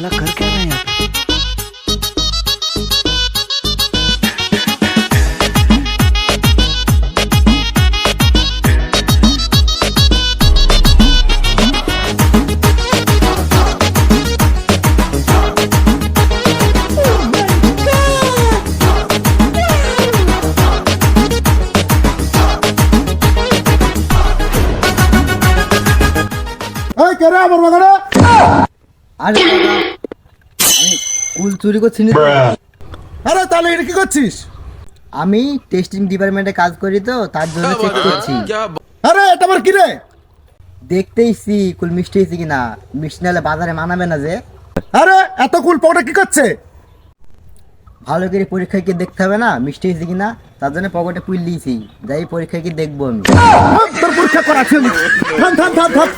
साला कर क्या रहा है यहाँ पे? এই কেরে আমার বাগানে? আরে দাদা, আমি কুল চুরি করছি না। আরে তাহলে এটা কি করছিস? আমি টেস্টিং ডিপার্টমেন্টে কাজ করি তো, তার জন্য চেক করছি। আরে এটা আবার কি রে? দেখতেইছি কুল মিষ্টি হয়েছে কিনা। মিষ্টি নাহলে বাজারে মানাবে না যে। আরে এত কুল পাউডার কি করছে? ভালো করে পরীক্ষায় কি দেখতে হবে না মিষ্টি হয়েছে কিনা, তার জন্য পকেটে পুল দিয়েছি। যাই পরীক্ষায় কি দেখবো আমি। তোর পরীক্ষা করা আছে। থাম থাম থাম থাম।